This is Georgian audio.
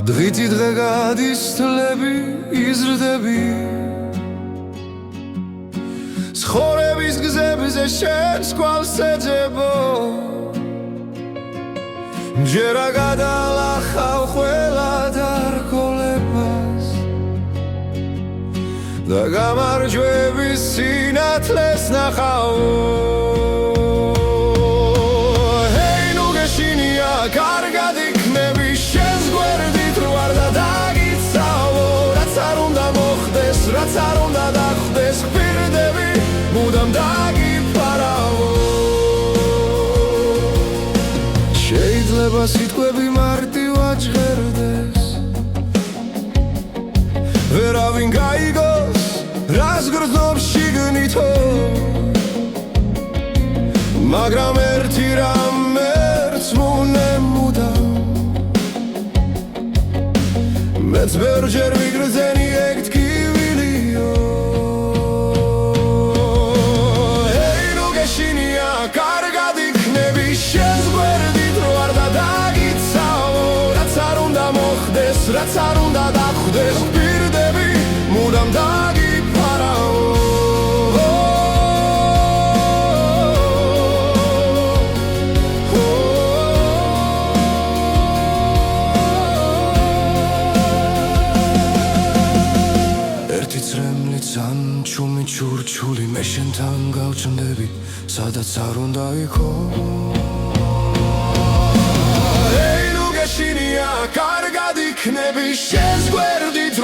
დღითი დღე გადის თლები იზრდები ცხოვრების გზებზე შენს კვალს ეძებო ჯერა გადალახავ ყველა დარგოლებას და გამარჯვების სინათლეს ნახავ ჰეი ნუ გეშინია კარგად იქნები შენს გვერდით რო არ დაგიცავო რაც არ უნდა მოხდეს რაც არ უნდა დახვდეს პირდები მუდამ დაგიფარავო შეიძლება სიტყვები მარტივად ჟღერდეს ვერავინ გაიგოს რას გრძნობს შიგნითო მაგრამ ერთი რამ ერწმუნე მუდამ მეც ბევრჯერ ვიგრძენი ეგ ტკივილიო ჰეი ნუ გეშინია კარგად იქნები შენს გვერდით რო არ დაგიცავო რაც არ უნდა მოხდეს რაც არ უნდა დახვდეს პირდები მუდამ დაგიფარავ ერთი წრემლიც ან ჩუმი ჩურჩული მე შენთან გავჩნდები სადაც არ უნდა იქო ჰეი ნუ გეშინია კარგად იქნები შენს გვერდით